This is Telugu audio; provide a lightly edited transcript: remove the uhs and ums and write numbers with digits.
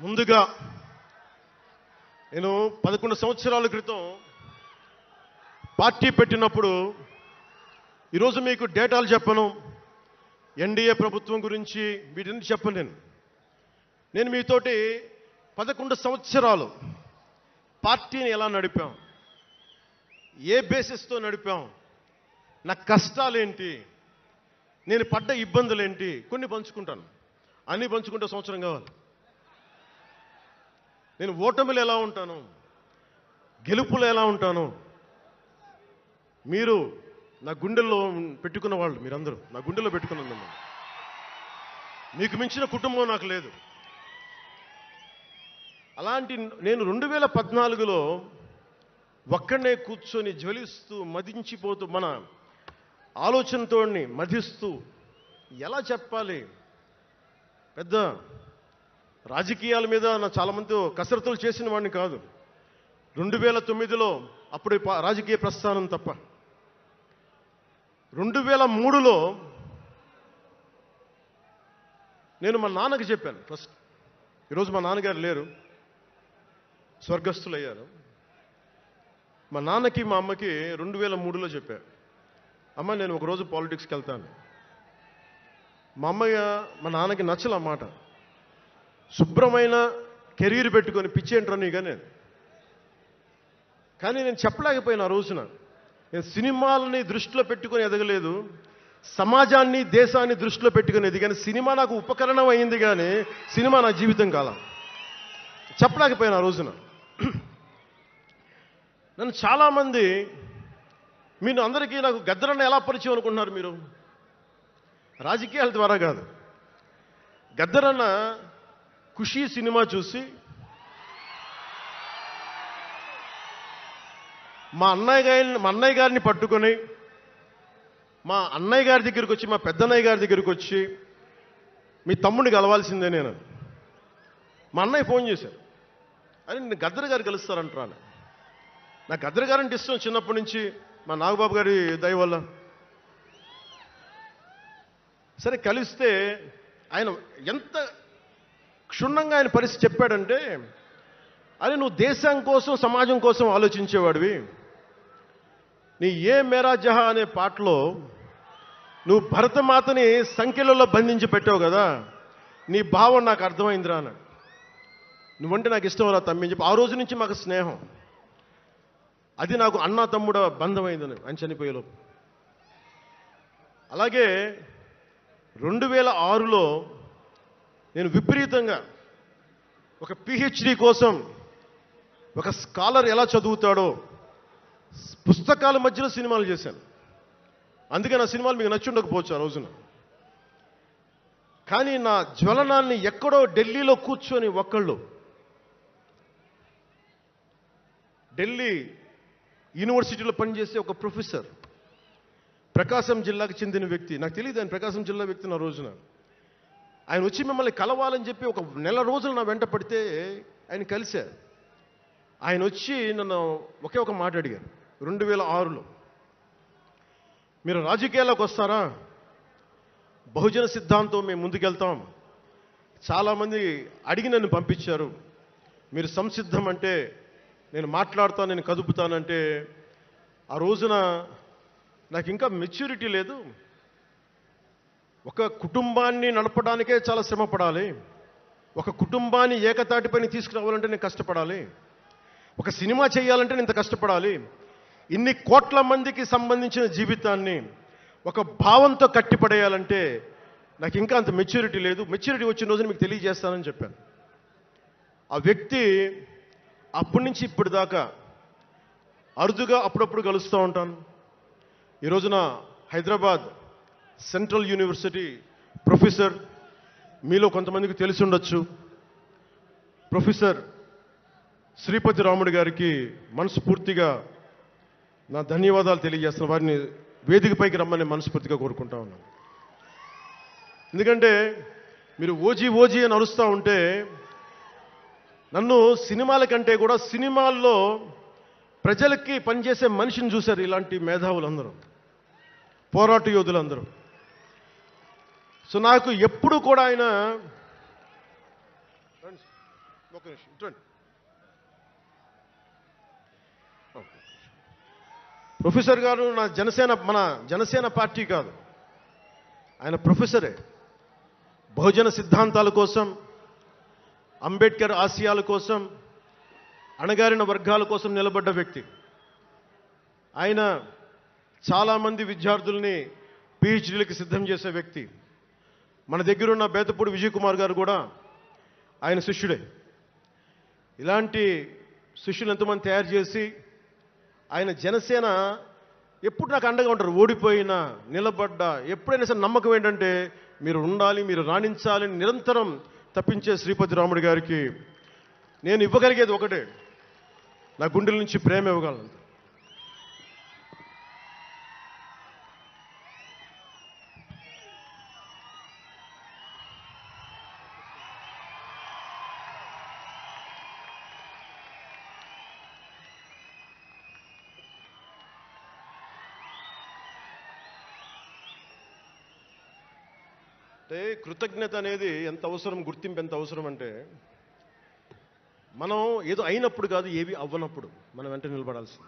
ముందుగా నేను 11 సంవత్సరాల క్రితం పార్టీ పెట్టినప్పుడు ఈరోజు మీకు డేటాలు చెప్పను, ఎన్డీఏ ప్రభుత్వం గురించి వీటిని చెప్పను. నేను మీతోటి 11 సంవత్సరాలు పార్టీని ఎలా నడిపాం, ఏ బేసిస్తో నడిపాం, నా కష్టాలేంటి, నేను పడ్డ ఇబ్బందులేంటి కొన్ని పంచుకుంటాను. అన్నీ పంచుకుంటే సంవత్సరం కావాలి. నేను ఓటమిలు ఎలా ఉంటాను, గెలుపులు ఎలా ఉంటాను, మీరు నా గుండెల్లో పెట్టుకున్న వాళ్ళు, మీరందరూ నా గుండెలో పెట్టుకున్నదమ్మా. మీకు మించిన కుటుంబం నాకు లేదు. అలాంటి నేను 2014లో ఒక్కడనే కూర్చొని జ్వలిస్తూ మదించిపోతూ మన ఆలోచనతో మధిస్తూ ఎలా చెప్పాలి, పెద్ద రాజకీయాల మీద నా చాలామంది కసరత్తులు చేసిన వాడిని కాదు. 2009లో అప్పుడు రాజకీయ ప్రస్థానం తప్ప. 2003లో నేను మా నాన్నకి చెప్పాను ఫస్ట్. ఈరోజు మా నాన్నగారు లేరు, స్వర్గస్థులయ్యారు. మా నాన్నకి మా అమ్మకి 2003లో చెప్పాను, అమ్మ నేను ఒకరోజు పాలిటిక్స్కి వెళ్తాను. మా నాన్నకి నచ్చల మాట. శుభ్రమైన కెరీర్ పెట్టుకొని పిచ్చేంట్రా నీగా నేను. కానీ నేను చెప్పలేకపోయినా ఆ రోజున. నేను సినిమాలని దృష్టిలో పెట్టుకొని ఎదగలేదు, సమాజాన్ని దేశాన్ని దృష్టిలో పెట్టుకుని ఎదిగాను. సినిమా నాకు ఉపకరణం అయింది కానీ సినిమా నా జీవితం కాలం. చెప్పలేకపోయినా ఆ రోజున. నన్ను చాలామంది, మీరు అందరికీ నాకు గద్దరన్న ఎలా పరిచయం అనుకుంటున్నారు మీరు? రాజకీయాల ద్వారా కాదు. గద్దరన్న ఖుషీ సినిమా చూసి మా అన్నయ్య గారిని పట్టుకొని మా అన్నయ్య గారి దగ్గరికి వచ్చి, మా పెద్దన్నయ్య గారి దగ్గరికి వచ్చి, మీ తమ్ముడిని కలవాల్సిందే నేను. మా అన్నయ్య ఫోన్ చేశారు, అని నేను గద్దర్ గారు కలుస్తారంటాను. నాకు గద్దర్ గారు అంటే ఇష్టం చిన్నప్పటి నుంచి, మా నాగబాబు గారి దయ వల్ల. సరే కలిస్తే ఆయన ఎంత క్షుణ్ణంగా ఆయన పరిస్థితి చెప్పాడంటే, అరే నువ్వు దేశం కోసం సమాజం కోసం ఆలోచించేవాడివి. నీ ఏ మేరా జహా అనే పాటలో నువ్వు భరతమాతని సంఖ్యలలో బంధించి పెట్టావు కదా, నీ భావం నాకు అర్థమైందిరా అన్నాడు. నువ్వంటే నాకు ఇష్టం రా తమ్మి అని చెప్పి ఆ రోజు నుంచి మాకు స్నేహం. అది నాకు అన్నా తమ్ముడ బంధం అయిందని ఆయన చనిపోయేలోపు. అలాగే 2006లో నేను విపరీతంగా ఒక పిహెచ్డి కోసం ఒక స్కాలర్ ఎలా చదువుతాడో పుస్తకాల మధ్యలో సినిమాలు చేశాను. అందుకే నా సినిమాలు మీకు నచ్చి ఉండకపోవచ్చు ఆ రోజున. కానీ నా జ్వలనాన్ని ఎక్కడో ఢిల్లీలో కూర్చొని ఒక్కళ్ళు, ఢిల్లీ యూనివర్సిటీలో పనిచేసే ఒక ప్రొఫెసర్, ప్రకాశం జిల్లాకు చెందిన వ్యక్తి, నాకు తెలియదు ఆయన ప్రకాశం జిల్లా వ్యక్తి. నా రోజున ఆయన వచ్చి మిమ్మల్ని కలవాలని చెప్పి ఒక నెల రోజులు నా వెంట పడితే ఆయన కలిశారు. ఆయన వచ్చి నన్ను ఒకే ఒక మాట అడిగారు 2006లో, మీరు రాజకీయాల్లోకి వస్తారా? బహుజన సిద్ధాంతం మేము ముందుకెళ్తాం. చాలామంది అడిగి నన్ను పంపించారు, మీరు సంసిద్ధం అంటే నేను మాట్లాడతాను, నేను కదుపుతానంటే. ఆ రోజున నాకు ఇంకా మెచ్యూరిటీ లేదు. ఒక కుటుంబాన్ని నడపడానికే చాలా శ్రమ పడాలి. ఒక కుటుంబాన్ని ఏకతాటిపైన తీసుకురావాలంటే నేను కష్టపడాలి. ఒక సినిమా చేయాలంటే నేను ఇంత కష్టపడాలి. ఇన్ని కోట్ల మందికి సంబంధించిన జీవితాన్ని ఒక భావంతో కట్టిపడేయాలంటే నాకు ఇంకా అంత మెచ్యూరిటీ లేదు. మెచ్యూరిటీ వచ్చిన రోజున మీకు తెలియజేస్తానని చెప్పాను. ఆ వ్యక్తి అప్పటి నుంచి ఇప్పటిదాకా అరుదుగా అప్పుడప్పుడు కలుస్తూ ఉంటాను. ఈ రోజున హైదరాబాద్ సెంట్రల్ యూనివర్సిటీ ప్రొఫెసర్, మీలో కొంతమందికి తెలిసి ఉండొచ్చు, ప్రొఫెసర్ శ్రీపతి రాముడు గారికి మనస్ఫూర్తిగా నా ధన్యవాదాలు తెలియజేస్తున్నాను. వారిని వేదికపైకి రమ్మని మనస్ఫూర్తిగా కోరుకుంటా ఉన్నాను. ఎందుకంటే మీరు ఓజీ ఓజీ అని అరుస్తూ ఉంటే, నన్ను సినిమాల కంటే కూడా సినిమాల్లో ప్రజలకి పనిచేసే మనిషిని చూశారు ఇలాంటి మేధావులందరూ, పోరాట యోధులందరూ. సో నాకు ఎప్పుడు కూడా ఆయన ఒక నిమిషం చూడండి. ప్రొఫెసర్ గారు మన జనసేన పార్టీ కాదు, ఆయన ప్రొఫెసరే. బహుజన సిద్ధాంతాల కోసం, అంబేద్కర్ ఆశయాల కోసం, అణగారిన వర్గాల కోసం నిలబడ్డ వ్యక్తి. ఆయన చాలామంది విద్యార్థుల్ని పిహెచ్డీలకి సిద్ధం చేసే వ్యక్తి. మన దగ్గరున్న బేతపూడి విజయ్ కుమార్ గారు కూడా ఆయన శిష్యుడే. ఇలాంటి శిష్యులు ఎంతమంది తయారు చేసి ఆయన జనసేన ఎప్పుడు నాకు అండగా ఉంటారు. ఓడిపోయినా నిలబడ్డా ఎప్పుడైనా సరే నమ్మకం ఏంటంటే మీరు ఉండాలి, మీరు రాణించాలని నిరంతరం తప్పించే శ్రీపతి రాముడు గారికి నేను ఇవ్వగలిగేది ఒకటే, నా గుండెల నుంచి ప్రేమ ఇవ్వగలను. అంటే కృతజ్ఞత అనేది ఎంత అవసరం, గుర్తింపు ఎంత అవసరం అంటే మనం ఏదో అయినప్పుడు కాదు, ఏవి అవ్వనప్పుడు మనం వెంట నిలబడాల్సింది.